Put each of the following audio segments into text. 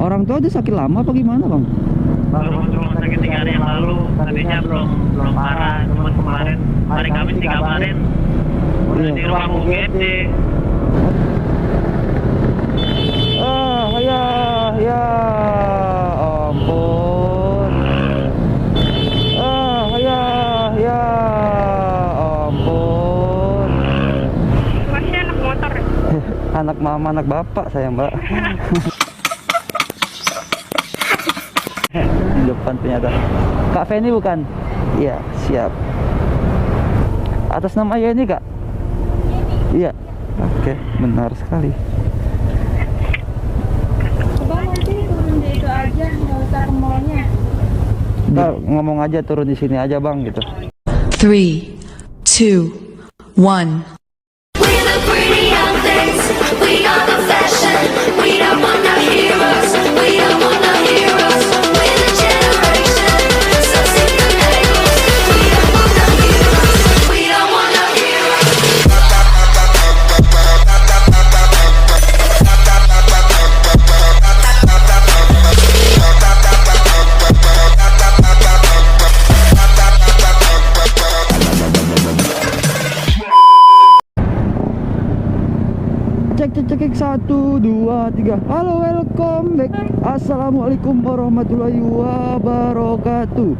Orang tua udah sakit lama apa gimana bang? Baru masuk rumah sakit 3 hari yang lalu, tadinya belum parah, cuman kemarin hari Kamis dikabarin udah di ruang UGD. Ya ampun. Ya ampun. Masih anak motor ya? Anak mama, anak bapak saya mbak. Di depan ternyata Kak Feni bukan? Iya siap. Atas nama Yeni kak? Iya. Oke benar sekali. Bang nanti turun di itu aja, nggak usah ke mallnya. Ngomong aja turun di sini aja bang gitu. 3, 2, 1. We're the pretty young things. We are the fashion. We don't want no heroes. We don't want no heroes. We're the generation. So sick of labels. We don't want no heroes. We don't want no heroes. Cek 1, 2, 3. Halo, welcome back. Assalamualaikum warahmatullahi wabarakatuh.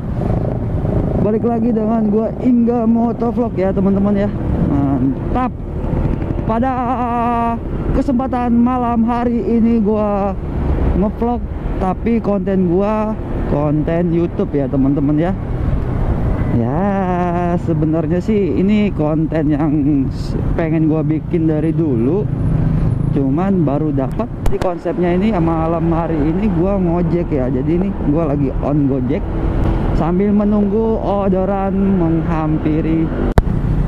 Balik lagi dengan gua Ingga Motovlog ya teman-teman ya. Mantap. Pada kesempatan malam hari ini gua ngevlog, tapi konten gua konten YouTube ya teman-teman ya. Ya sebenarnya sih ini konten yang pengen gua bikin dari dulu, cuman baru dapat. Di konsepnya ini malam hari ini gua ngojek ya. Jadi ini gua lagi on Gojek sambil menunggu orderan menghampiri,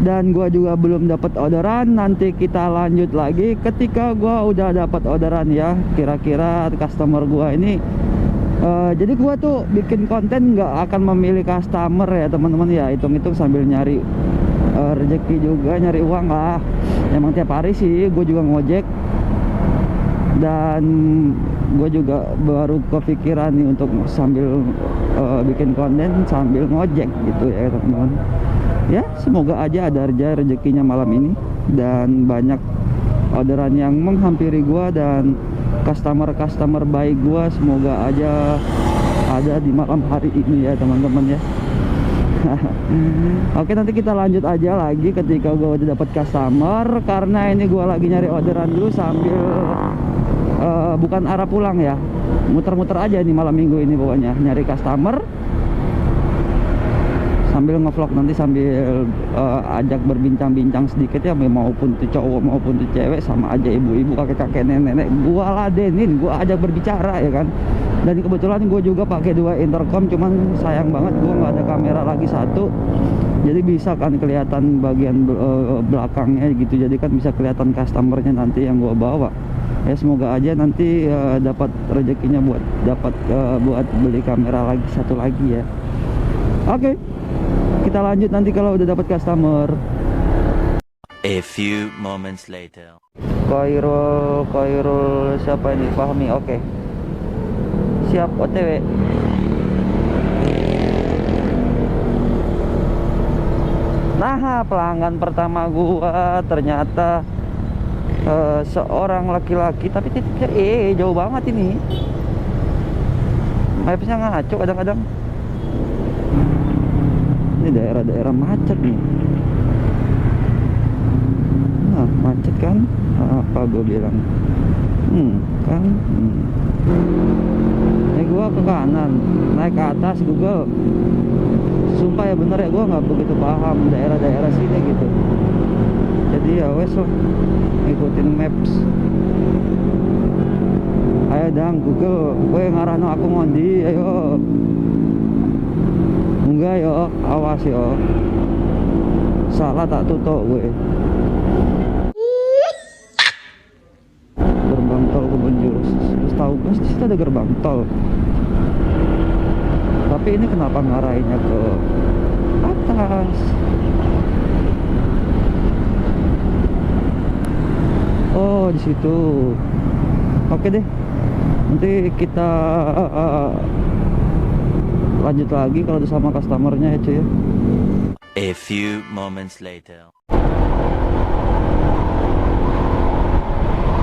dan gua juga belum dapat orderan. Nanti kita lanjut lagi ketika gua udah dapat orderan ya. Kira-kira customer gua ini jadi gua tuh bikin konten nggak akan memilih customer ya teman-teman ya. Hitung-hitung sambil nyari rezeki juga, nyari uang lah. Emang tiap hari sih gue juga ngojek, dan gue juga baru kepikiran nih untuk sambil bikin konten sambil ngojek gitu ya teman-teman ya. Semoga aja ada rezekinya malam ini dan banyak orderan yang menghampiri gue dan customer baik gue. Semoga aja ada di malam hari ini ya teman-teman ya. Oke, nanti kita lanjut aja lagi ketika gue udah dapat customer, karena ini gue lagi nyari orderan dulu sambil bukan arah pulang ya, muter-muter aja nih malam minggu ini pokoknya nyari customer sambil ngevlog. Nanti sambil ajak berbincang-bincang sedikit ya, maupun tuh cowok maupun tuh cewek, sama aja ibu-ibu, kakek-kakek, nenek-nenek, gua ladenin, gua ajak berbicara ya kan. Dan kebetulan gue juga pakai 2 intercom, cuman sayang banget gue nggak ada kamera lagi satu, jadi bisa kan kelihatan bagian belakangnya gitu, jadi kan bisa kelihatan customernya nanti yang gue bawa ya. Semoga aja nanti dapat rezekinya buat beli kamera lagi satu lagi ya. Oke, kita lanjut nanti kalau udah dapat customer. A few moments later. Koirul siapa ini? Fahmi. Oke. Siap OTW. Nah, pelanggan pertama gua ternyata seorang laki-laki, tapi titiknya jauh banget ini. Mapsnya ngaco kadang-kadang. Ini daerah-daerah macet nih. Nah, macet kan? Apa gue bilang? Kan? Ini gua ke kanan, naik ke atas Google. Sumpah ya bener ya, gua nggak begitu paham daerah-daerah sini gitu. Jadi ya wes lah, ngikutin maps. Ayo dang Google, gue ngarahno aku ngondi, ayo. Enggak yo, awas yo. Salah tak tutup gue. Gerbang tol Kebonjeruk. Tahu gue di situ ada gerbang tol. Tapi ini kenapa ngarahinnya ke atas? Oh, di situ. Oke deh. Nanti kita lanjut lagi kalau udah sama customernya ya cuy ya. A few moments later.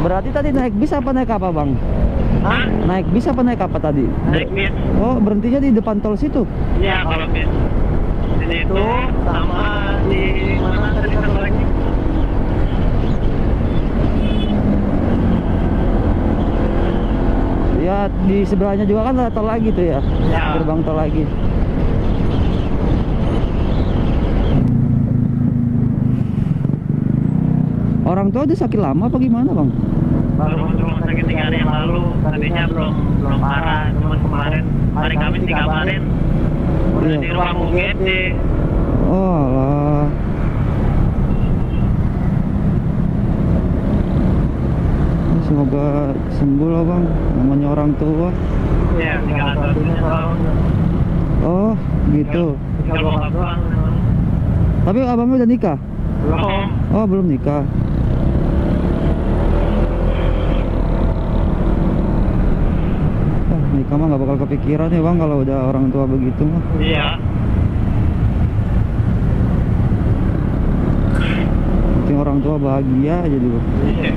Berarti tadi naik bis apa naik apa bang? Hah? Naik bis apa naik apa tadi? Naik bis. Oh berhentinya di depan tol situ? Iya kalau bis. Di situ sama di mana tadi satu lagi? Ya di sebelahnya juga kan ada tol lagi tuh ya, Ya. gerbang tol lagi. Orang tua udah sakit lama apa gimana bang? Baru masuk rumah sakit 3 hari yang lalu. Tadinya belum parah, cuma kemarin hari Kamis dikabarin udah Iya. di ruang UGD. Oh alah. Semoga sembuh lah bang, namanya orang tua. Iya, tinggal satunya soalnya. Oh gitu. Tinggal bokap doang. Tapi abangnya udah nikah? Belum. Oh belum nikah. Nikah mah nggak bakal kepikiran ya bang kalau udah orang tua begitu mah. Iya. Penting orang tua bahagia aja dulu. Iya.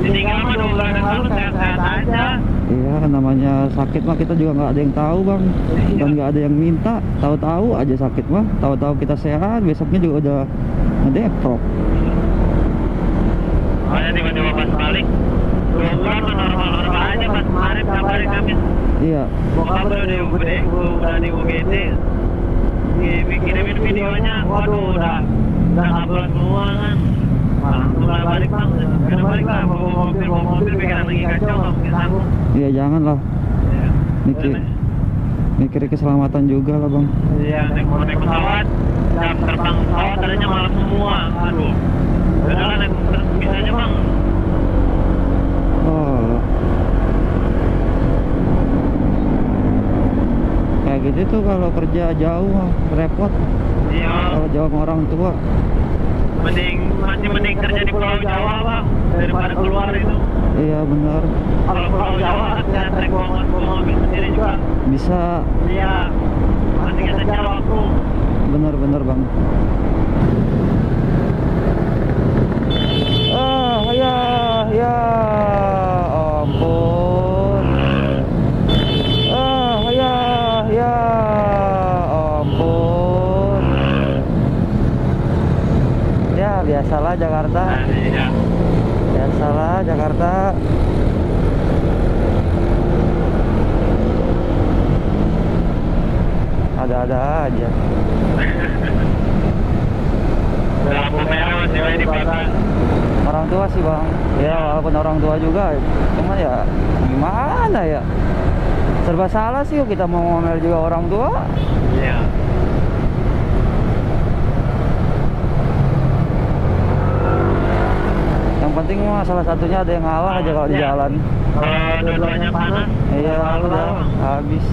Ditinggal mah 2 bulan yang lalu sehat-sehat aja. Iya namanya sakit mah kita juga nggak ada yang tahu bang, dan nggak ada yang minta. Tahu-tahu aja sakit mah, tahu-tahu kita sehat, besoknya juga udah ngedeprok. Makanya tiba-tiba pas balik 2 bulan mah normal-normal aja. Pas kemarin kabarin Kamis Iya. bokap udah di UGD, dikirimin videonya. Waduh udah kabur semua kan. Wah, langsung balik bang, udah balik lah, bawa mobil pikiran lagi kacau, nggak mungkin sanggup. Iya jangan lah, Iya. mikir keselamatan juga lah bang. Iya, mau naik pesawat, jam terbang pesawat adanya malam semua. Aduh, udah lah naik bis aja bang. Oh. Kayak gitu tuh kalau kerja jauh mah repot. Iya, Kalau jauh sama orang tua. masih mending kerja di Pulau Jawa bang daripada keluar itu. Iya benar. Kalau Pulau Jawa saya naik bawa mobil sendiri juga. Bisa. Iya, masih kejar waktu. Benar-benar bang. Ya ampun. Ya ampun. Ya biasalah Jakarta. Iya. Biasalah Jakarta. Ada-ada aja. Lampu merah cewek di pasar. Orang tua sih bang, ya walaupun orang tua juga, cuma ya gimana ya, serba salah sih kita mau ngomel juga orang tua. Iya. Yang penting mah salah satunya ada yang ngalah aja kalau di Iya. jalan. Kalau dua-duanya panas, Iya udah habis.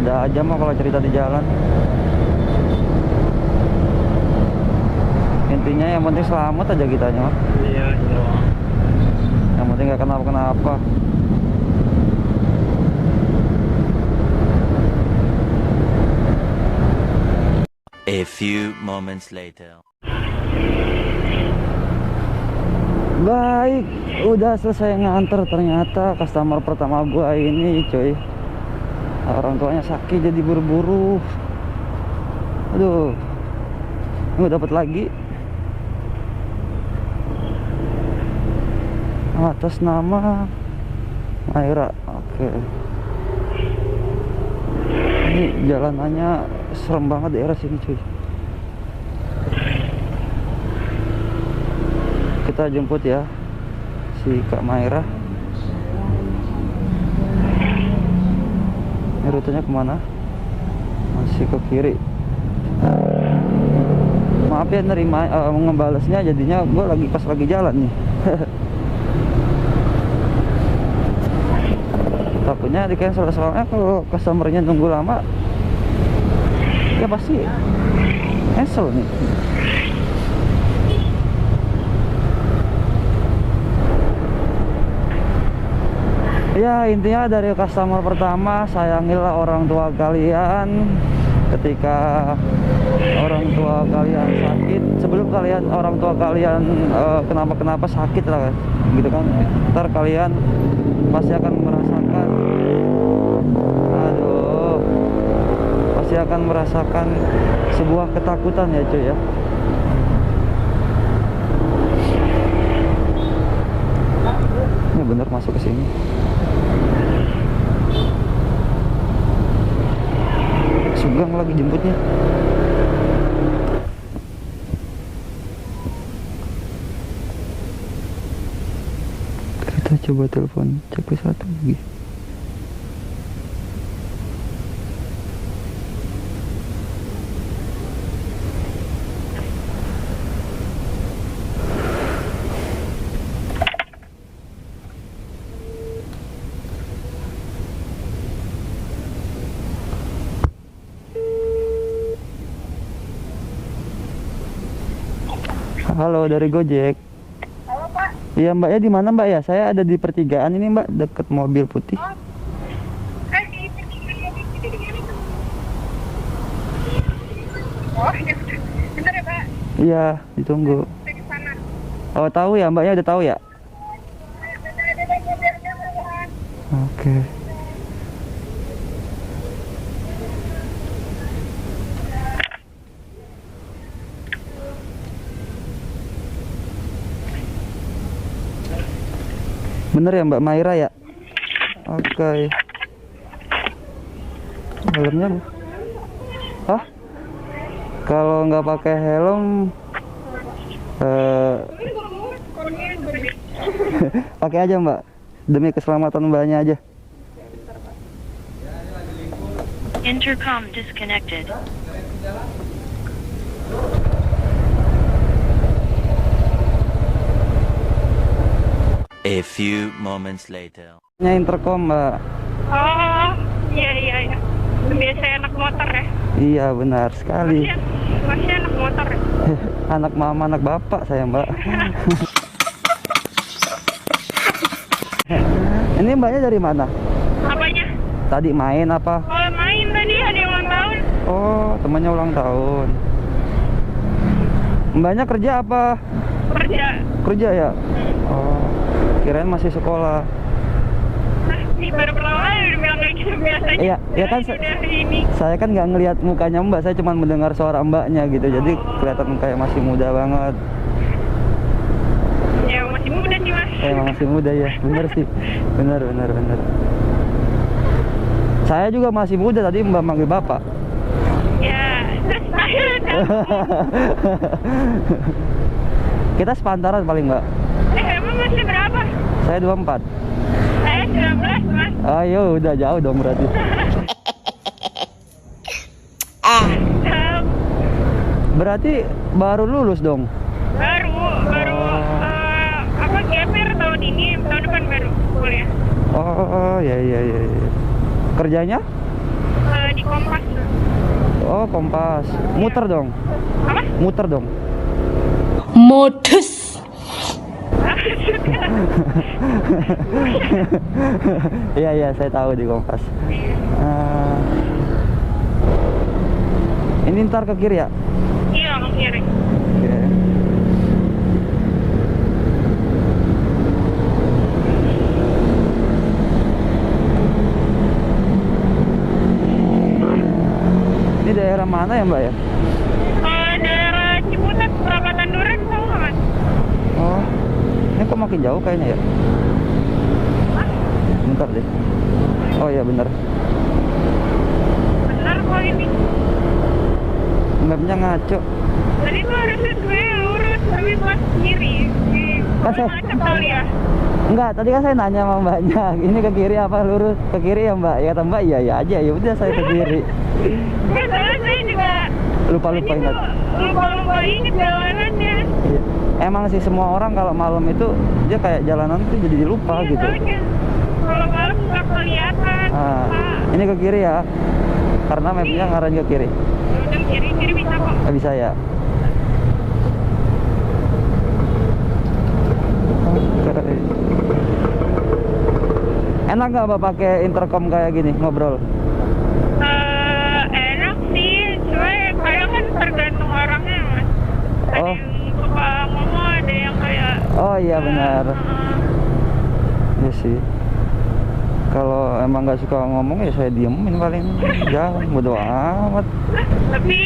Ada aja mah kalau cerita di jalan. Intinya yang penting selamat aja kitanya mah. Iya, iya. Yang penting nggak kenapa-kenapa. A few moments later. Baik, udah selesai nganter ternyata customer pertama gua ini cuy. Orang tuanya sakit jadi buru-buru. Aduh, nggak dapat lagi. Atas nama Maira, oke. Ini jalanannya serem banget daerah sini cuy. Kita jemput ya si Kak Maira. Ini rutenya kemana? Masih ke kiri. Maaf ya nerima ngebalesnya jadinya gue lagi pas lagi jalan nih. Takutnya di cancel soalnya kalau customernya nunggu lama ya pasti cancel nih. Ya intinya dari customer pertama, sayangilah orang tua kalian. Ketika orang tua kalian sakit, sebelum orang tua kalian kenapa sakit lah gitu kan, ntar kalian pasti akan merasakan, pasti akan merasakan sebuah ketakutan ya cuy ya. Ini bener masuk ke sini. Sugeng lagi jemputnya. Kita coba telepon cek satu lagi. Halo, dari Gojek. Halo Pak. Iya Mbak, ya di mana Mbak ya? Saya ada di pertigaan ini Mbak, deket mobil putih. Di pertigaan itu. Oh, ya udah. Bentar ya Pak. Iya, ditunggu. Saya di sana. Oh tahu ya Mbaknya, udah tahu ya? Ada lagi biar Oke. Bener ya Mbak Maira ya? Oke. Helmnya Bu? Hah? Kalau nggak pakai helm pakai aja Mbak, demi keselamatan Mbaknya aja. Intercom disconnected. A few moments later. Nya intercom Mbak. Oh, iya. Biasa anak motor ya. Iya benar sekali. Masih anak motor ya. Anak mama, anak bapak saya Mbak. Ini Mbaknya dari mana? Apanya? Tadi main apa? Oh, main tadi ada ulang tahun. Oh, temannya ulang tahun. Mbaknya kerja apa? Kerja. Kerja ya? Oh, kirain masih sekolah. Nah, baru pertama udah bilang kayak gitu biasanya. Iya, ya kan Udah ini. saya kan nggak ngelihat mukanya Mbak, saya cuma mendengar suara Mbaknya gitu. Jadi kelihatan kayak masih muda banget. Ya masih muda sih Mas. Emang masih muda ya, bener sih. Bener. Saya juga masih muda, tadi Mbak manggil Bapak. Ya, terus akhirnya Kita sepantaran paling Mbak. emang masih berapa? Saya 24. Saya 19 Mas. Ayo, udah jauh dong berarti. Berarti baru lulus dong? Baru apa GPR tahun ini, tahun depan baru kuliah. Oh, ya. Kerjanya? Di Kompas. Oh, Kompas. Muter dong? Apa? Muter dong? Modus. Iya, saya tahu di Kompas. Ini ntar ke kiri ya? Iya, ke kiri. Oke. Ini daerah mana ya Mbak ya? Daerah Ciputat, Perapatan Duren, tahu nggak Mas? Oh, ini kok makin jauh kayaknya ya? Bentar deh. Oh iya bener. Benar kok ini. Mapnya ngaco. Tadi tuh harusnya gue lurus, tapi pas kiri. Kan saya- Macet kali ya. Enggak, tadi kan saya nanya sama Mbaknya, ini ke kiri apa lurus? Ke kiri ya Mbak? Ya kata Mbak, iya aja. Ya udah saya ke kiri. Soalnya saya juga Lupa ingat. lupa inget jalanannya. Iya. Emang sih semua orang kalau malam itu dia kayak jalanan tuh jadi lupa Iya, gitu. soalnya kalau malam nggak kelihatan. Ah, Pak. ini ke kiri ya. Karena mapnya ngarahin ke kiri. Udah kiri bisa kok. Nggak bisa ya. Oke. Enak nggak Mbak pakai intercom kayak gini ngobrol? Enak sih, cuma kadang kan tergantung orangnya mas. Ada Oh. yang suka ngomong, ada yang kayak Oh iya benar. Iya sih. Kalau emang nggak suka ngomong ya saya diemin paling jalan bodo amat. tapi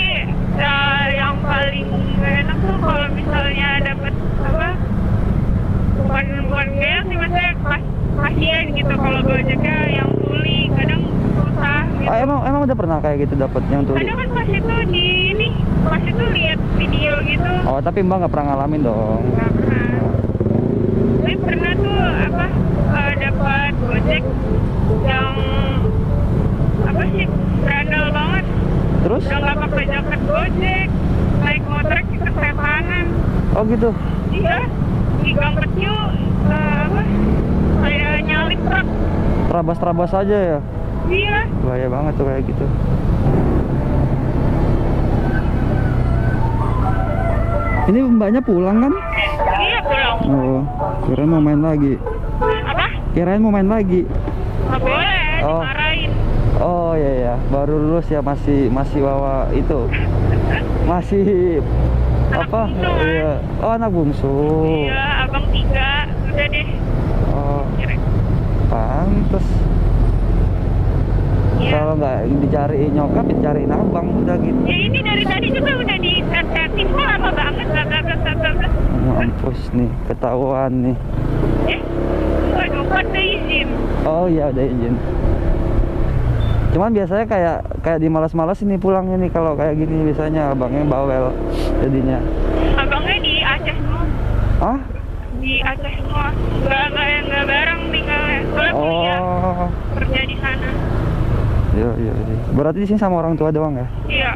yang paling enak tuh kalau misalnya dapat apa, bukan kayak sih maksudnya kasihan gitu kalau gojeknya yang tuli kadang susah gitu. Oh, emang udah pernah kayak gitu dapat yang tuli? Kadang kan pas itu lihat video gitu. Oh tapi Mbak nggak pernah ngalamin dong. Nggak pernah. Tapi pernah tuh apa, dapat gojek yang apa sih, berandal banget. Terus? Udah nggak pakai jaket gojek, naik motor kita kanan. Oh gitu. Iya, di gang kecil apa, kayak nyalip truk. Terabas-terabas aja ya. Iya. Bahaya banget tuh kayak gitu. Ini Mbaknya pulang kan? Iya pulang. Oh, kirain mau main lagi. Apa? Kirain mau main lagi. Nggak boleh, Oh. dimarahin. Oh iya ya, baru lulus ya, masih wawa itu. Masih Anak apa? bungsu, kan? Iya. Oh, anak bungsu. Iya, abang 3. Udah deh. Oh, Kira. pantes. Iya. Kalau nggak dicariin nyokap, dicariin abang udah gitu. Ya ini dari tadi juga udah disetin kok, lama banget. Mampus nih, ketahuan nih. Waduh, kan udah izin. Oh iya udah izin. Cuman biasanya kayak di malas-malas ini pulangnya nih kalau kayak gini, biasanya abangnya bawel jadinya. Abangnya di Aceh semua. Ah? Di Aceh semua. Nggak bareng tinggalnya. Soalnya kuliah Oh. kerja di sana. Iya. Berarti di sini sama orang tua doang ya? Iya.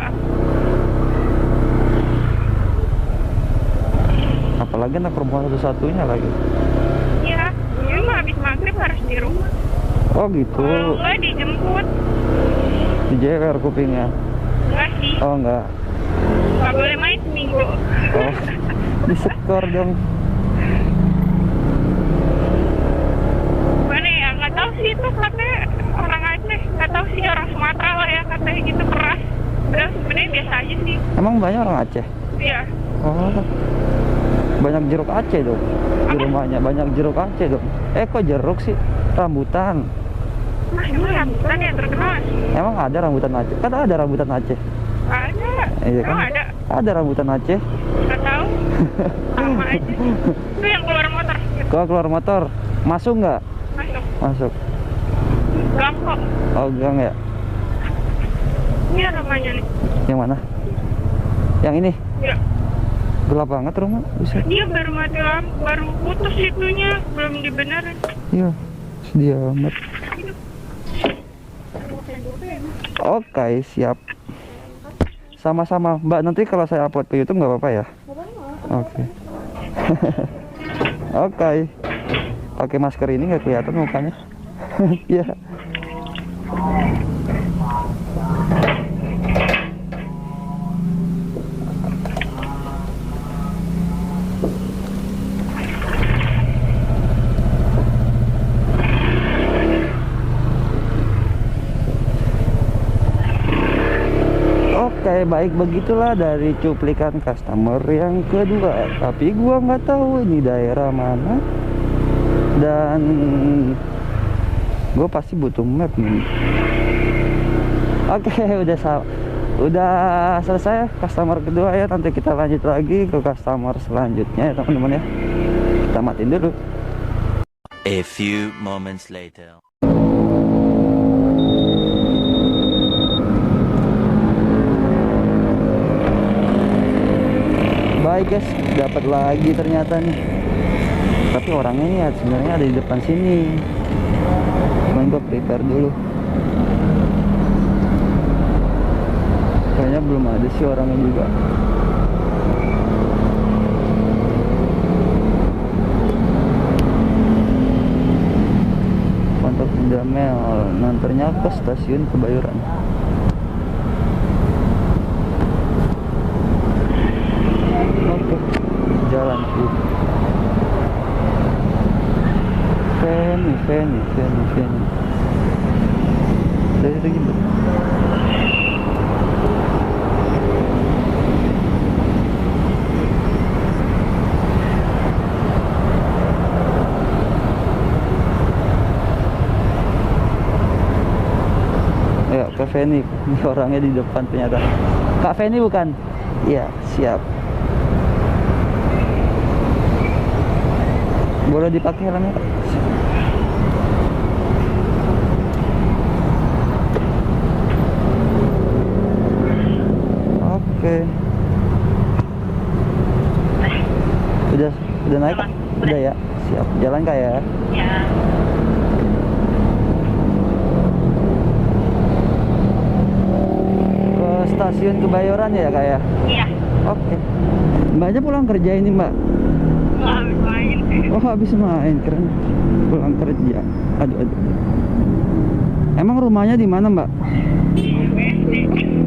Apalagi anak perempuan satu-satunya lagi. Iya. Dia mah habis maghrib harus di rumah. Oh gitu. Kalau nggak dijemput. Dijewer kupingnya. Nggak sih. Oh enggak. Nggak boleh main seminggu. Oh. Disekor dong. Mana ya, nggak tahu sih itu katanya orang Aceh, nggak tahu sih orang Sumatera lah ya, katanya gitu keras. Udah sebenarnya biasa aja sih. Emang banyak orang Aceh? Iya. Oh. Banyak jeruk Aceh dong di Apa? rumahnya, banyak jeruk Aceh dong. Kok jeruk sih? Rambutan. Nah, emang rambutan yang terkenal? Emang ada rambutan Aceh? Kan ada rambutan Aceh. Ada. Iya kan? Emang ada? Ada rambutan Aceh. Nggak tahu. Sama aja. Itu yang keluar motor. Kau keluar motor, masuk nggak? Masuk. Masuk. Gang kok. Oh gang ya? Ini namanya nih. Yang mana? Yang ini? Ya. Gelap banget rumah. Bisa. Dia baru mati lampu, baru putus itunya, belum dibenerin. Iya. Sedia amat. Oke, siap. Sama-sama, Mbak. Nanti kalau saya upload ke YouTube nggak apa-apa ya? Oke. Oke. Pakai masker ini nggak kelihatan mukanya. Iya. Oke, baik, begitulah dari cuplikan customer yang kedua. Tapi gua nggak tahu ini daerah mana, dan gua pasti butuh map nih. Oke, udah selesai customer kedua ya. Nanti kita lanjut lagi ke customer selanjutnya ya teman-teman ya. Kita matiin dulu. A few moments later. Baik guys, dapat lagi ternyata nih. Tapi orangnya nih sebenarnya ada di depan sini. Cuman gue prepare dulu. Kayaknya belum ada sih orangnya juga. Kontak Damel, nanternya ke stasiun Kebayoran. Oke, jalan tuh. Feni. Feni. Dari itu gitu. Ayo ke Feni. Ini orangnya di depan ternyata. Kak Feni bukan? Iya, siap. Boleh dipakai helmnya, Kak? Oke. Udah naik? Udah ya? Siap. Jalan Kak ya? Ya. Ke stasiun Kebayoran ya Kak ya? Iya. Oke. Mbaknya pulang kerja ini Mbak? Nggak habis main. Oh habis main, keren. Pulang kerja. Aduh. Emang rumahnya di mana Mbak? BSD.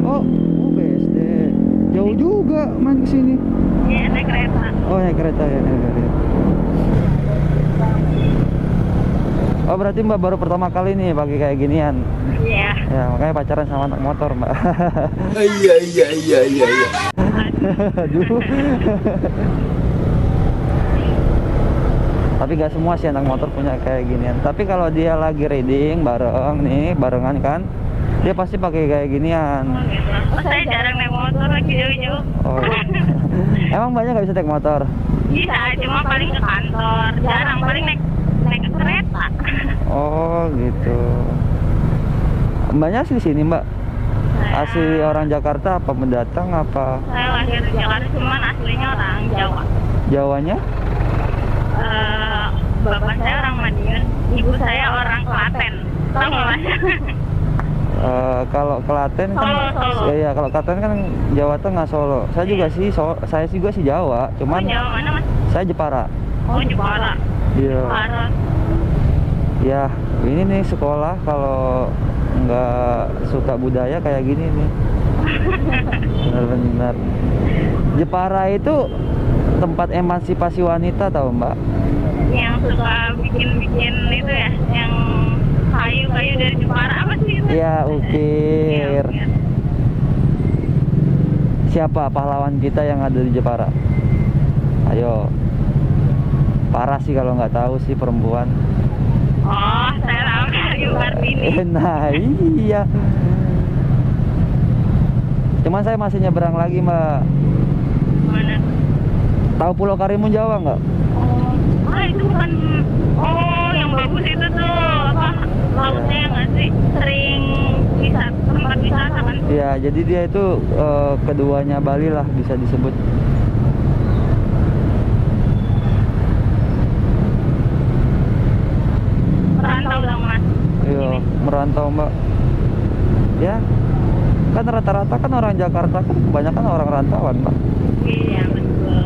Oh, BSD. Jauh juga main ke sini. Iya, naik kereta. Oh naik kereta ya. Oh berarti Mbak baru pertama kali nih pakai kayak ginian. Iya. Ya makanya pacaran sama anak motor Mbak. Iya. Aduh. Tapi gak semua sih anak motor punya kayak ginian. Tapi kalau dia lagi riding barengan kan, dia pasti pakai kayak ginian. Oh, gitu. Oh, saya jarang naik motor lagi jauh-jauh. Oh. Emang banyak gak bisa naik motor? Bisa, cuma paling ke kantor. Jarang, paling naik kereta. Oh gitu. Mbaknya asli sini Mbak? Asli orang Jakarta apa pendatang apa? Saya lahir di Jakarta, cuman aslinya orang Jawa. Jawanya? Bapak saya orang Madiun, ibu saya orang Klaten. Tahu nggak Mas? Kalau Klaten kan, Solo. ya kalau Klaten kan Jawa Tengah Solo. Saya juga sih, saya juga sih Jawa, cuman Jawa mana Mas? saya Jepara. Oh Jepara. Iya. Jepara. Ya, ini nih sekolah kalau nggak suka budaya kayak gini nih. Benar-benar. Jepara itu tempat emansipasi wanita tahu Mbak? Yang suka bikin itu ya, yang kayu-kayu dari Jepara apa sih itu? Iya, ukir. Iya. Siapa pahlawan kita yang ada di Jepara? Ayo. Parah sih kalau nggak tahu sih perempuan. Oh, saya tahu Kayu Kartini. Nah, iya. Cuman saya masih nyebrang lagi, Mbak. Mana? Tahu Pulau Karimun Jawa nggak? Oh, itu bukan. Oh, yang bagus itu tuh apa? Lautnya nggak sih? Sering tempat wisata kan? Iya, jadi dia itu keduanya Bali lah bisa disebut. Merantau dong Mas. Iya, merantau Mbak. Ya, kan rata-rata kan orang Jakarta kan kebanyakan orang rantauan Mbak. Iya betul.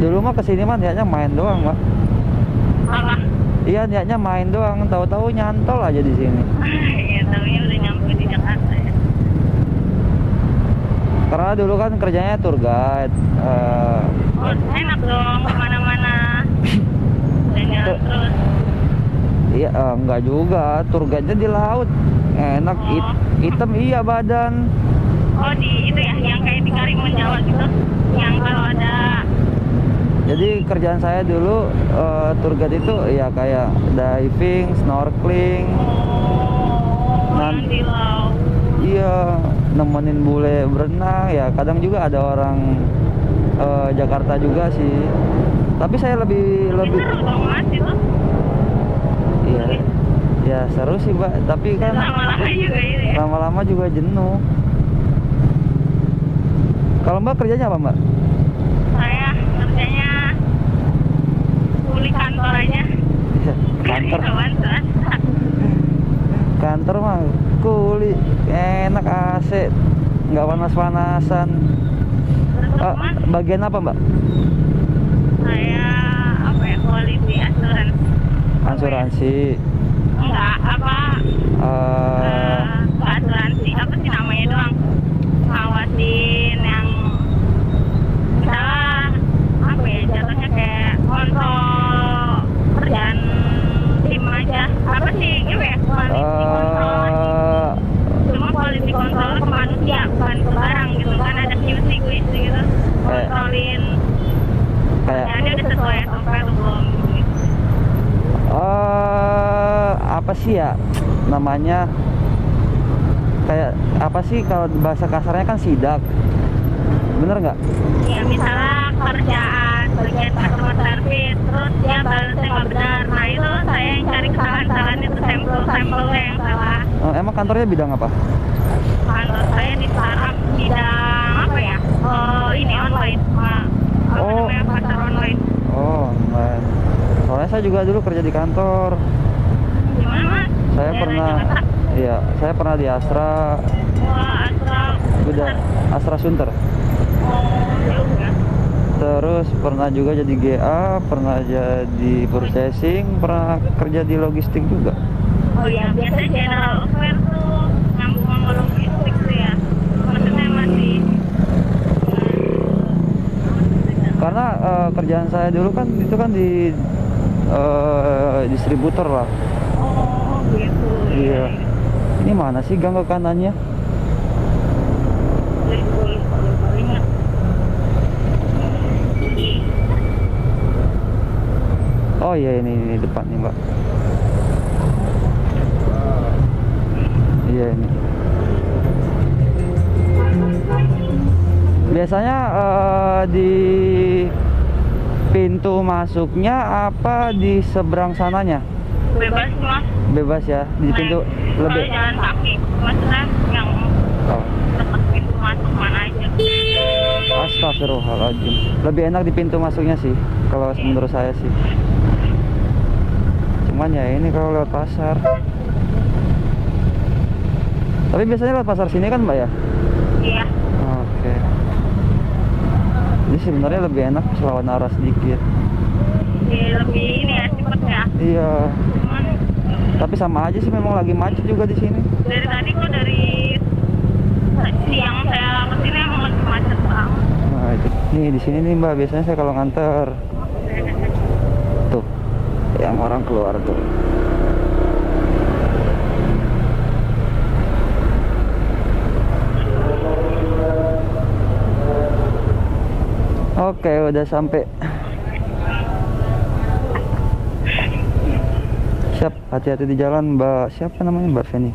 Dulu mah kesini mah niatnya main doang Mbak. Apa? Iya niatnya main doang, tahu-tahu nyantol aja di sini. Iya, taunya udah nyampe di Jakarta ya. Karena dulu kan kerjanya tour guide. Oh, enak dong kemana-mana. Dan jalan terus. Iya, enggak juga, tour guide-nya di laut. Enak, hitam iya badan. Oh, di itu ya, yang kayak di Karimun Jawa gitu. Yang kalau ada. Jadi kerjaan saya dulu tour guide itu ya kayak diving, snorkeling. Oh, yang di laut. Iya, nemenin bule berenang ya. Kadang juga ada orang Jakarta juga sih. Tapi saya lebih Seru dong Mas itu. iya. Ya seru sih, Mbak. Tapi kan Lama-lama juga itu ya. lama-lama juga jenuh. Kalau Mbak kerjanya apa, Mbak? Saya kerjanya kuli kantor aja. Kantor. Karyawan swasta. Kantor mah kuli, enak AC, nggak panas-panasan. Terus Mas, Bagian apa, Mbak? saya apa ya, quality assurance. Asuransi. Enggak, apa asuransi apa sih namanya doang, ngawasin yang misalnya apa ya, jatuhnya kayak kontrol sampai atau belum? Apa sih ya namanya, kayak apa sih kalau bahasa kasarnya kan sidak, bener nggak? Ya misalnya kerjaan bagian customer service, terus dia balasnya nggak benar. Nah itu saya yang cari kesalahan-kesalahan itu, sampel-sampelnya yang salah. Emang kantornya bidang apa? Kantor saya di startup bidang apa ya? Ini online, apa Oh. namanya, pasar online. Oh, online. Soalnya saya juga dulu kerja di kantor. Gimana mas? Saya Daerah pernah, Jakarta? iya, saya pernah di Astra, Wah, Astra. udah Astra Sunter. Oh, jauh ya. Terus pernah juga jadi GA, pernah jadi processing, pernah kerja di logistik juga. Oh iya, biasanya general affair tuh nyambung sama logistik tuh ya. Maksudnya masih Karena kerjaan saya dulu kan itu kan di distributor lah. oh gitu. Iya. Ini mana sih gang ke kanannya? Ingat. Oh iya, ini depan nih mbak. Iya ini. Biasanya di pintu masuknya apa di seberang sananya? Bebas mas. Bebas ya, di pintu lebih. Kalau jalan kaki, maksudnya yang Oh, dekat pintu masuk mana aja. astagfirullahaladzim. Lebih enak di pintu masuknya sih, kalau menurut saya sih. Cuman ya ini kalau lewat pasar. Tapi biasanya lewat pasar sini kan mbak ya? Iya. Oke. Jadi sebenarnya lebih enak lawan arah sedikit. Lebih ini ya cepet ya. Iya. Cuman Tapi sama aja sih, memang lagi macet juga di sini. dari tadi kok dari siang saya kesini emang lagi macet banget. Nah itu. Nih di sini nih mbak, biasanya saya kalau nganter. Tuh, yang orang keluar tuh. Oke, udah sampai. Siap, hati-hati di jalan mbak. Siapa namanya, Mbak Feni?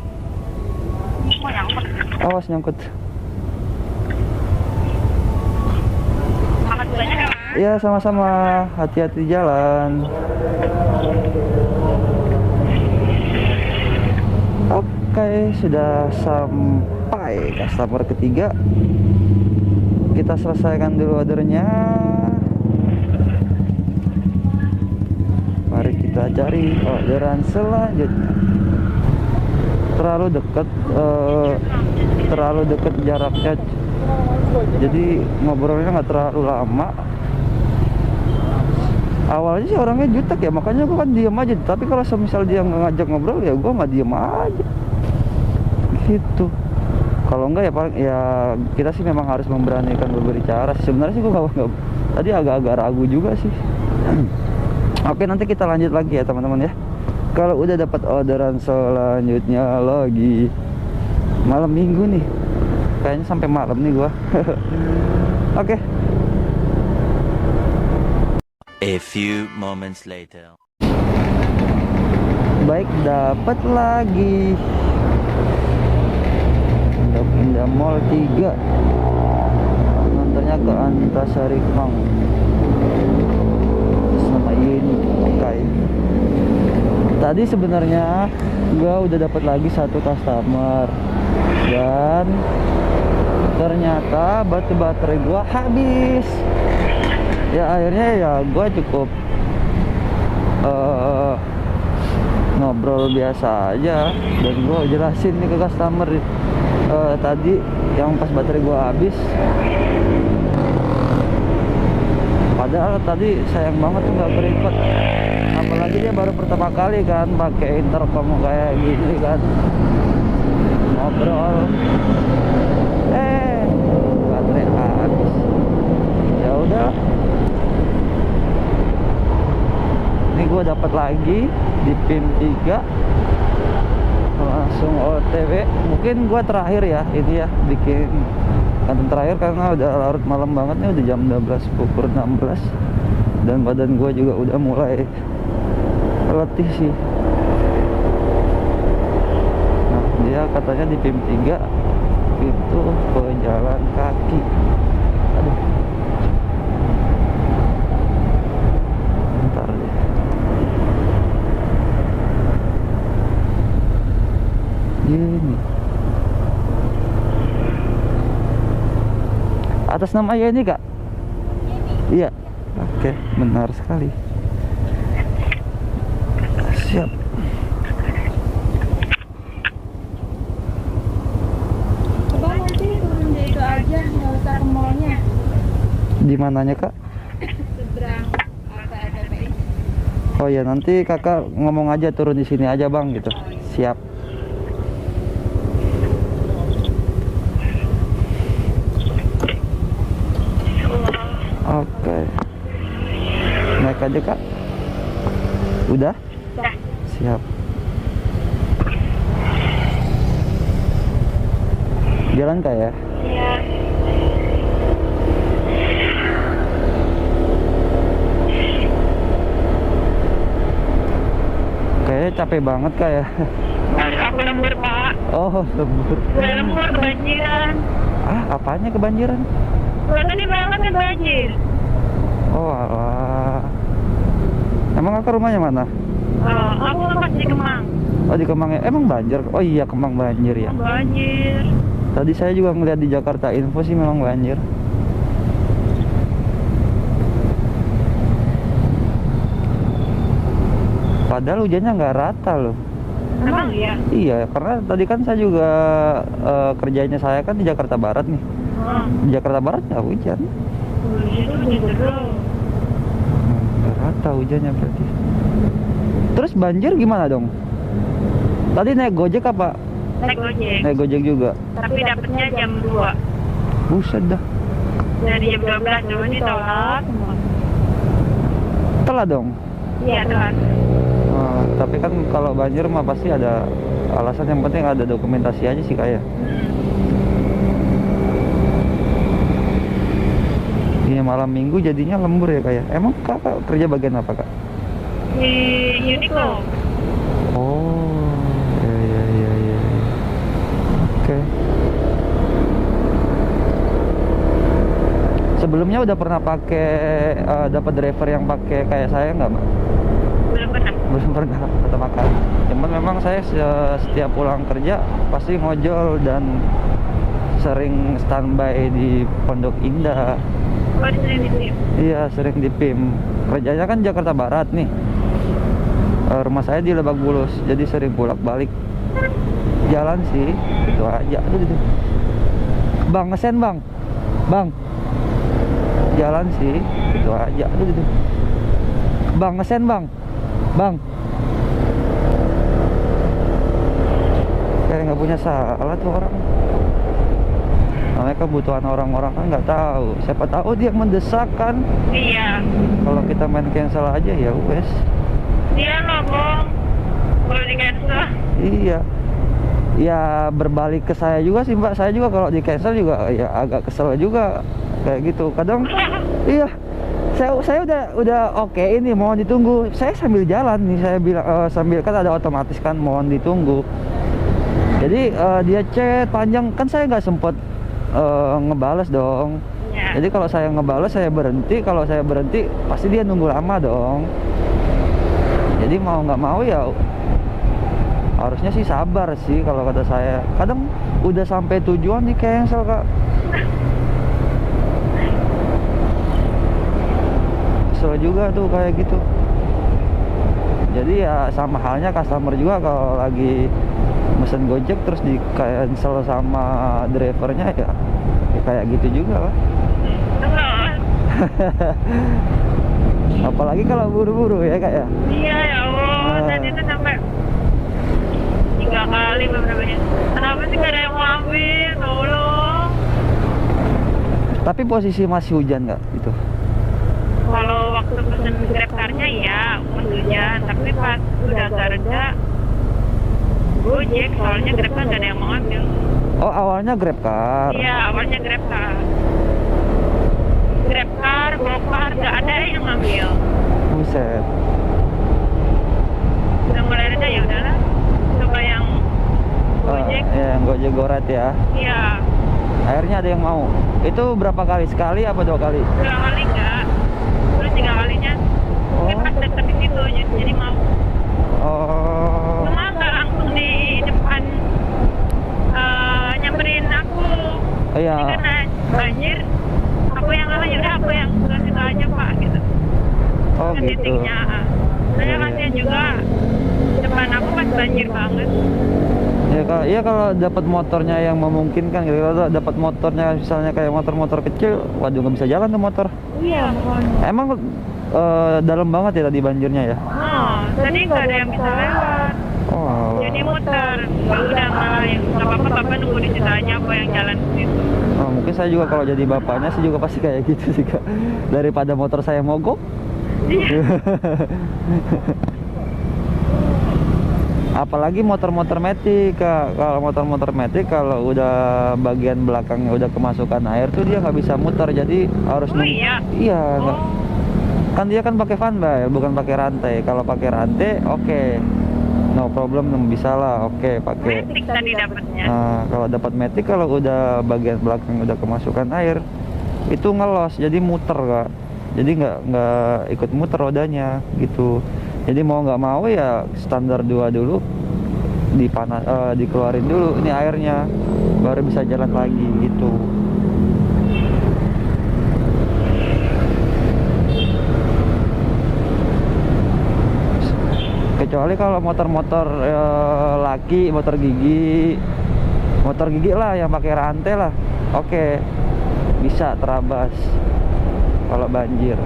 Kok nyangkut? Awas nyangkut. Makasih banyak ya mas. Iya sama-sama, hati-hati di jalan. Oke, sudah sampai customer ketiga. Kita selesaikan dulu ordernya. Mari kita cari orderan selanjutnya. Terlalu dekat jaraknya, jadi ngobrolnya nggak terlalu lama. Awalnya sih orangnya jutek ya, makanya gue kan diem aja. Tapi kalau semisal dia ngajak ngobrol ya gue nggak diem aja gitu. Kalau enggak ya paling ya kita sih memang harus memberanikan berbicara. Sebenarnya sih gue nggak tadi agak-agak ragu juga sih. Oke, nanti kita lanjut lagi ya teman-teman ya. Kalau udah dapat orderan selanjutnya lagi. Malam minggu nih, kayaknya sampai malam nih gua. Oke. A few moments later. Baik, dapat lagi. Indah Mall 3. Nontonnya ke Antasari Kemang. Sama ini, oke. Tadi sebenarnya gua udah dapat lagi satu customer dan ternyata baterai gua habis. Ya akhirnya ya gua cukup ngobrol biasa aja dan gua jelasin nih ke customer tadi yang pas baterai gua habis. Padahal tadi sayang banget tuh nggak berikut. Apalagi dia baru pertama kali kan pakai intercom kayak gini kan, ngobrol. Baterai habis. Ya udah. Ini gue dapat lagi di PIM 3. Langsung OTW. Mungkin gue terakhir ya ini ya bikin konten terakhir karena udah larut malam banget nih, udah jam 12 pukul 16. dan badan gue juga udah mulai letih sih. Nah, dia katanya di PIM 3 itu pejalan kaki. Aduh, bentar deh. Gini, atas nama Yeni kak? Iya. Oke, benar sekali. Siap. Coba nanti turun di itu aja, nggak usah ke mallnya. Di mananya kak? Seberang RPPI. Oh ya, nanti kakak ngomong aja turun di sini aja bang gitu. Siap. Oke. Naik aja kak. Udah? Dah. Siap. Jalan kak ya? Iya. Kayaknya capek banget kak ya. Aku lembur pak. Oh, lembur. Udah lembur kebanjiran. Ah, apanya kebanjiran? Tadi banget kan banjir. Oh alah. Emang kakak rumahnya mana? Oh, aku lepas di Kemang. Oh di Kemang ya? Emang banjir? Oh iya, Kemang banjir ya. Banjir. Tadi saya juga ngeliat di Jakarta Info sih memang banjir. Padahal hujannya nggak rata loh. Emang iya? Iya, karena tadi kan saya juga kerjanya saya kan di Jakarta Barat nih. Di Jakarta Barat nggak hujan. Itu bener. Nggak rata hujannya berarti. Terus banjir gimana dong? Tadi naik Gojek apa? Naik Gojek. Naik Gojek juga. Tapi dapetnya jam 2. Buset dah. Dari jam 12 dulu ditolak semua. Telat dong. Iya telat. Tapi kan kalau banjir mah pasti ada alasan, yang penting ada dokumentasi aja sih kayak. Ini malam minggu jadinya lembur ya kayak. Emang kakak kerja bagian apa kak? Di Uniqlo. Oh, iya. Oke. Sebelumnya udah pernah pakai dapat driver yang pakai kayak saya nggak, Mbak? Belum pernah. Belum pernah pertama kali. Cuman memang saya setiap pulang kerja pasti ngojol dan sering standby di Pondok Indah. Oh, sering di sini. Iya, sering di PIM. Kerjanya kan Jakarta Barat nih. Rumah saya di Lebak Bulus, jadi sering bolak-balik. Jalan sih, itu aja. Aduh. Bang, ngesen bang. Bang. Jalan sih, itu aja. Aduh. Bang, ngesen bang. Bang. Kayak nggak punya salah tuh orang. Namanya kebutuhan orang-orang kan nggak tahu. Siapa tahu dia mendesak kan. Iya. Kalau kita main cancel aja ya wes. Iya loh, Bang. Boleh di cancel. Iya. Ya berbalik ke saya juga sih Mbak. Saya juga kalau di cancel juga ya agak kesel juga kayak gitu. Kadang iya. Saya udah oke ini mohon ditunggu. Saya sambil jalan nih, saya bilang sambil kan ada otomatis kan mohon ditunggu. Jadi dia chat panjang kan saya nggak sempet ngebales dong. Ya. Jadi kalau saya ngebales saya berhenti, kalau saya berhenti pasti dia nunggu lama dong. Jadi mau nggak mau ya harusnya sih sabar sih kalau kata saya. Kadang udah sampai tujuan di cancel kak. Kesel juga tuh kayak gitu. Jadi ya sama halnya customer juga kalau lagi mesen Gojek terus di cancel sama drivernya ya kayak gitu juga lah. Apalagi kalau buru-buru ya kak ya. Iya ya Allah, tadi itu sampai 3 kali beberapanya. Kenapa sih gak ada yang mau ambil? Tolong. Tapi posisi masih hujan nggak itu? Kalau waktu pesen Grab car-nya ya masih hujan, tapi pas udah agak reda Gojek, soalnya Grab kan gak ada yang mau ambil. Oh awalnya Grab car. Iya, awalnya Grab car. GrabCar, GoCar, nggak ada yang ngambil. Buset. Udah mulai reda ya udahlah. Coba yang Gojek. Ya, yang Gojek Goret ya. Iya, Akhirnya ada yang mau. Itu berapa kali? Sekali apa 2 kali? 2 kali enggak. Terus 3 kalinya Oh. pas deket di situ jadi mau. Oh. Cuma nggak langsung di depan nyamperin aku. Oh iya. Jadi karena banjir, aku yang ngalah ya udah aku yang ke situ aja Pak gitu. Oh Ke gitu. titiknya. Saya Iya. kasihan juga depan aku pas banjir banget. Iya kalau dapat motornya yang memungkinkan gitu. Kalau dapat motornya misalnya kayak motor-motor kecil, waduh nggak bisa jalan tuh motor. Iya, makanya. Emang dalam banget ya tadi banjirnya ya? Oh, tadi nggak ada yang bisa lewat. Oh. Jadi muter. Ya udah malah yang nggak apa-apa Bapak nunggu di situ aja aku yang jalan ke situ. Oh, mungkin saya juga kalau jadi bapaknya sih juga pasti kayak gitu sih Kak. Daripada motor saya mogok. Iya. Apalagi motor-motor metik Kak. Kalau motor-motor metik kalau udah bagian belakangnya udah kemasukan air tuh dia nggak bisa muter, jadi harus Oh, iya? Iya, nggak. Oh, Kan dia kan pakai fanbay, bukan pakai rantai. Kalau pakai rantai, oke, no problem, bisa lah, oke pakai. metik tadi dapatnya. Nah, kalau dapat metik, kalau udah bagian belakang udah kemasukan air, itu ngelos, jadi muter Kak. Jadi nggak ikut muter rodanya gitu. Jadi mau nggak mau ya standar 2 dulu, dikeluarin dulu ini airnya, baru bisa jalan lagi gitu. Kecuali kalau motor-motor laki, motor gigi lah yang pakai rantai lah, oke, bisa terabas kalau banjir.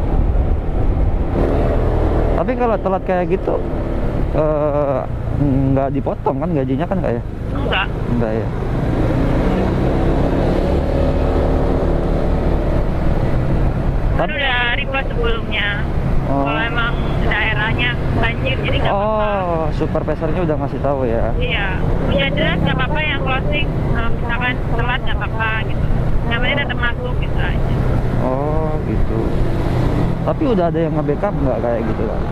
Tapi kalau telat kayak gitu nggak dipotong kan gajinya kan nggak ya? Enggak ya. Kan udah request sebelumnya. Oh. Kalau emang daerahnya banjir jadi nggak apa-apa. Oh, supervisornya udah ngasih tahu ya. Iya, udah jelas nggak apa-apa yang closing. Misalkan telat nggak apa-apa gitu. Namanya tetap masuk gitu aja. Oh, gitu. Tapi udah ada yang nge-backup nggak kayak gitu kan?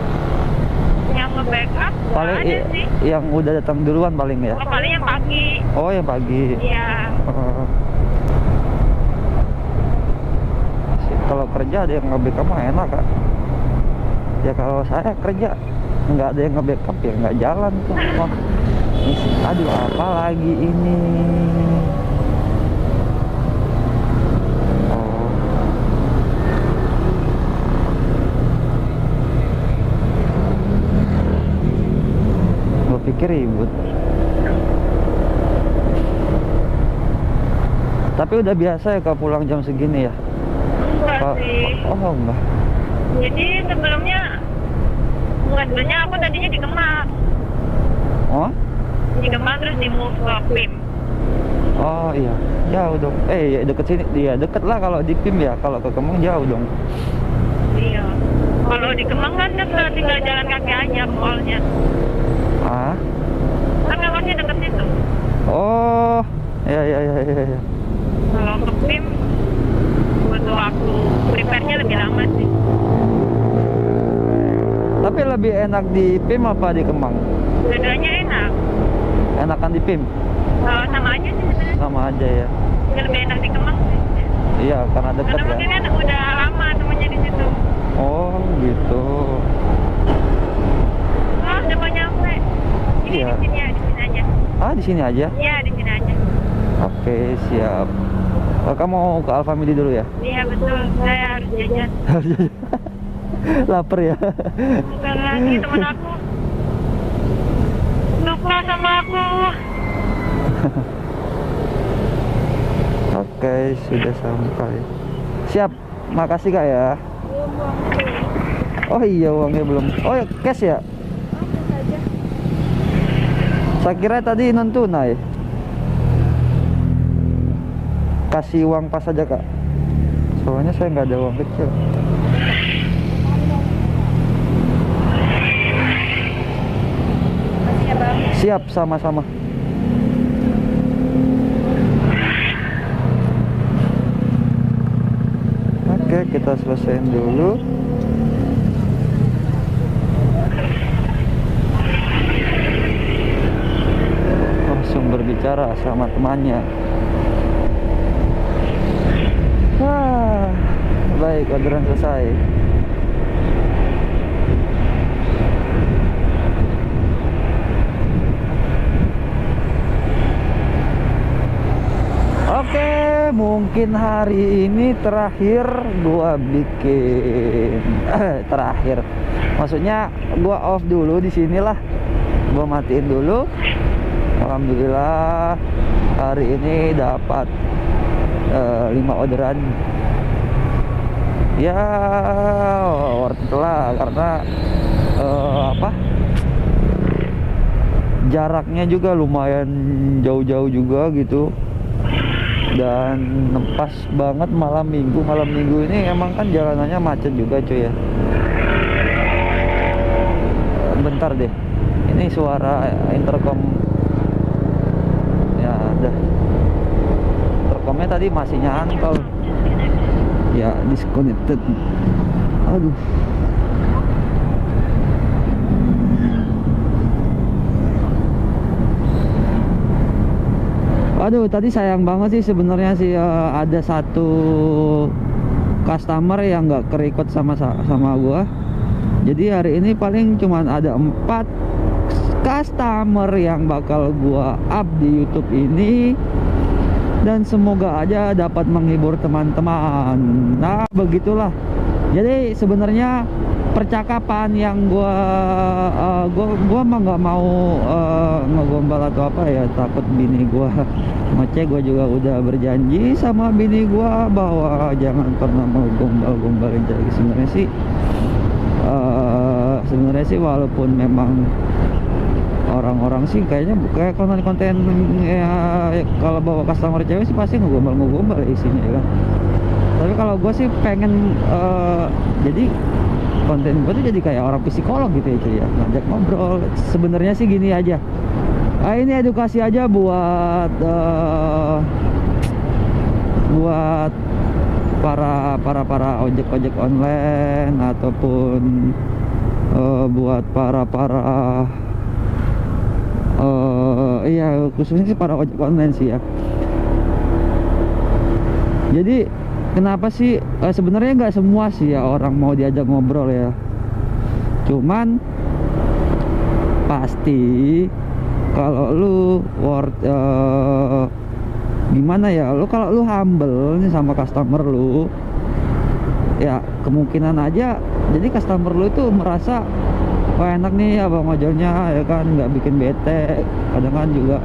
Yang nge-backup nggak Paling ada sih. yang udah datang duluan paling ya. Oh, paling yang pagi. Oh, yang pagi. Iya. Oh. Kalau kerja ada yang nge-backup mah enak Kak. Ya kalau saya kerja nggak ada yang nge-backup ya nggak jalan tuh. Wah, aduh apa lagi ini? Oh. Gue pikir ribut. Tapi udah biasa ya kalau pulang jam segini ya? Enggak sih. Oh enggak. Jadi sebelumnya aku tadinya di Kemang. Oh? Di Kemang terus di move ke PIM. Oh iya, jauh dong. Ya deket sini, iya deket lah kalau di PIM ya. Kalau ke Kemang jauh dong. Iya. Kalau di Kemang kan deket, tinggal jalan kaki aja ke mallnya. Ah? Kan memangnya deket situ. Oh, ya. Kalau ke PIM butuh waktu prepare-nya lebih lama sih. Tapi lebih enak di PIM apa di Kemang? Dua-duanya enak. Enakan di PIM? Sama aja sih sebenarnya. Sama aja ya. Ya, lebih enak di Kemang sih. Iya, karena deket Karena mungkin ya. kan udah lama temennya di situ. Oh, gitu. Oh, udah mau nyampe. Ini Iya. di sini ya, di sini aja. Ah, di sini aja? Iya, di sini aja. Oke, siap. Oh, kamu mau ke Alfamidi dulu ya? Iya betul, saya harus jajan. Laper ya? Bukan lagi temen aku lupa sama aku. Oke, sudah sampai. Siap, makasih Kak ya. Oh iya, uangnya belum. Oh ya, cash ya? Saya kira tadi non tunai. Kasih uang pas aja Kak. Soalnya saya nggak ada uang kecil. Siap, sama-sama. Oke, Oke, kita selesaiin dulu. Langsung berbicara sama temannya. Baik, orderan selesai. Oke, mungkin hari ini terakhir gua bikin terakhir. Maksudnya gua off dulu di sinilah. Gua matiin dulu. Alhamdulillah hari ini dapat 5 orderan. Ya worth it lah, karena jaraknya juga lumayan jauh-jauh juga gitu. Dan pas banget malam minggu ini emang kan jalanannya macet juga cuy ya. Bentar deh, ini suara intercom ya udah. Intercomnya tadi masih nyantol ya, disconnected. Aduh, tadi sayang banget sih sebenarnya sih, ada satu customer yang nggak keikut sama gua. Jadi hari ini paling cuman ada 4 customer yang bakal gua up di YouTube ini, dan semoga aja dapat menghibur teman-teman. Nah begitulah. Jadi sebenarnya percakapan yang gua mah nggak mau ngegombal atau apa ya, takut bini gua ngecek. Gua juga udah berjanji sama bini gua bahwa jangan pernah mau gombal-gombalin. Jadi sebenarnya sih walaupun memang orang-orang sih kayaknya kayak konten ya, kalau bawa customer cewek sih pasti ngegombal isinya ya kan. Tapi kalau gue sih pengen jadi konten gue tuh jadi kayak orang psikolog gitu ya, ngajak ngobrol. Sebenarnya sih gini aja, ini edukasi aja buat para ojek online, ataupun buat para iya khususnya sih para ojek online sih ya. Jadi kenapa sih sebenarnya nggak semua sih ya orang mau diajak ngobrol ya, cuman pasti kalau lu gimana ya, kalau lu humble nih sama customer lu ya, kemungkinan aja jadi customer lu itu merasa wah enak nih abang ojolnya ya kan, nggak bikin bete. Kadang kan juga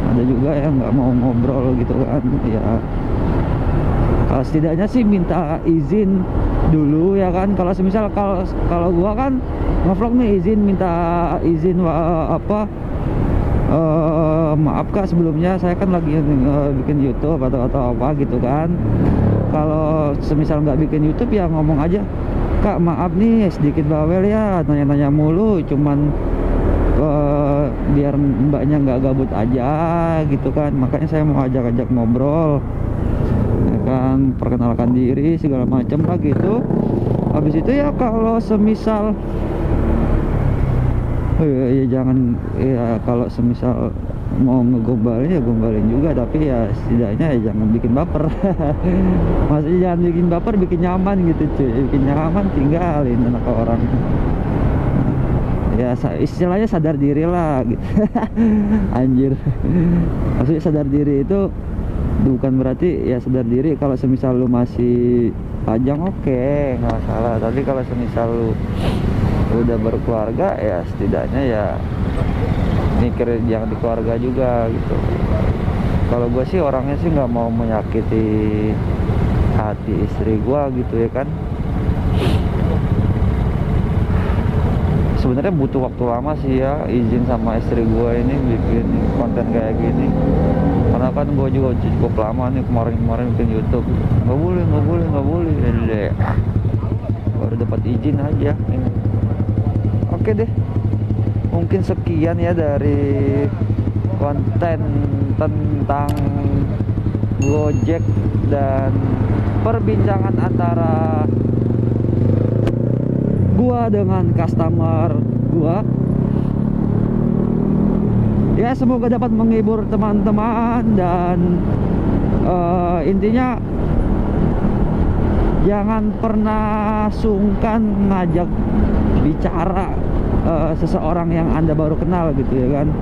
ada juga yang nggak mau ngobrol gitu kan ya. Kalau setidaknya sih minta izin dulu ya kan. Kalau semisal kalau gua kan ngevlog nih, minta izin maaf kak, sebelumnya saya kan lagi bikin YouTube atau apa gitu kan. Kalau semisal nggak bikin YouTube ya ngomong aja, kak maaf nih sedikit bawel ya, nanya-nanya mulu, cuman biar mbaknya nggak gabut aja gitu kan, makanya saya mau ajak ngobrol ya kan, perkenalkan diri segala macam lah gitu. Habis itu ya kalau semisal ya jangan ya, kalau semisal mau ngegombalin ya gombalin juga, tapi ya setidaknya ya jangan bikin baper. Maksudnya jangan bikin baper, bikin nyaman gitu cuy, bikin nyaman, tinggalin anak orang ya, istilahnya sadar diri lah gitu. Anjir, maksudnya sadar diri itu bukan berarti ya sadar diri kalau semisal lu masih pajang, oke, nggak masalah. Tapi kalau semisal lu udah berkeluarga ya setidaknya ya mikir yang di keluarga juga gitu. Kalau gue sih orangnya sih nggak mau menyakiti hati istri gue gitu ya kan. Sebenarnya butuh waktu lama sih ya izin sama istri gue ini bikin konten kayak gini, karena kan gue juga cukup lama nih kemarin bikin YouTube. Nggak boleh deh, baru dapat izin aja ini. Oke deh, mungkin sekian ya dari konten tentang Gojek dan perbincangan antara gua dengan customer gua. Ya semoga dapat menghibur teman-teman dan intinya jangan pernah sungkan ngajak bicara seseorang yang Anda baru kenal gitu ya kan.